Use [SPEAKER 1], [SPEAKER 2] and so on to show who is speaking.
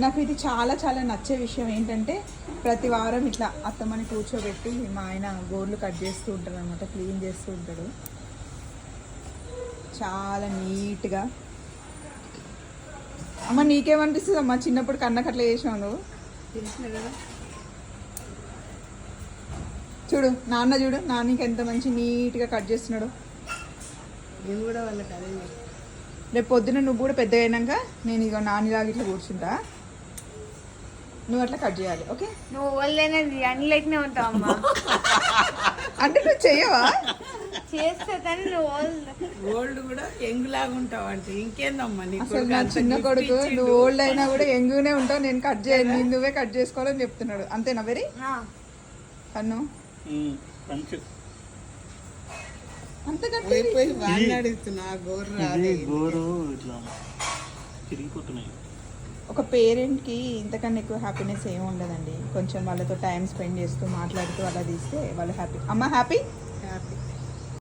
[SPEAKER 1] నాకు ఇది చాలా చాలా నచ్చే విషయం ఏంటంటే ప్రతి వారం ఇట్లా అత్తమ్మని కూర్చోబెట్టి మా ఆయన గోర్లు కట్ చేస్తూ ఉంటాడు అనమాట, క్లీన్ చేస్తూ ఉంటాడు చాలా నీట్గా. అమ్మ నీకేమనిపిస్తుంది అమ్మ చిన్నప్పుడు కన్నకు అట్లా చేసినావు నువ్వు? చూడు నాన్న, చూడు నాన్నకి ఎంత మంచి నీట్గా కట్ చేస్తున్నాడు.
[SPEAKER 2] నేను కూడా వాళ్ళకి అదే
[SPEAKER 1] రేపు పొద్దున నువ్వు కూడా పెద్దగా అయినాక నేను ఇక నాన్నలాగా ఇట్లా కూర్చుంటా, నువ్వు అట్లా కట్ చేయాలి. ఓకే?
[SPEAKER 3] నువ్వు ఓల్డైనది అన్నిలైట్నే ఉంటావు అమ్మా.
[SPEAKER 1] అంటే నువ్వు చెయ్యవా?
[SPEAKER 3] చేస్తా కానీ నువ్వు
[SPEAKER 2] ఓల్డ్ కూడా యంగ్ లాగా ఉంటావు అంటే ఇంకేందమ్మా నీకు.
[SPEAKER 1] అసలు నా చిన్న కొడుకు నువ్వు ఓల్డ్ అయినా కూడా యంగ్గానే ఉంటావు, నేను కట్ చేయను, నువ్వే కట్ చేసుకోవాలని చెప్తున్నాడు. అంతేనా? వెరీ అన్ను అంత
[SPEAKER 2] అడుగుతున్నా
[SPEAKER 4] గోరు ఇట్లా తిరిగిపోతున్నాయి.
[SPEAKER 1] ఒక పేరెంట్కి ఇంతకన్నా ఎక్కువ హ్యాపీనెస్ ఏమి ఉండదండి. కొంచెం వాళ్ళతో టైం స్పెండ్ చేస్తూ మాట్లాడుతూ అలా తీస్తే వాళ్ళు హ్యాపీ. అమ్మ హ్యాపీ?
[SPEAKER 2] హ్యాపీ.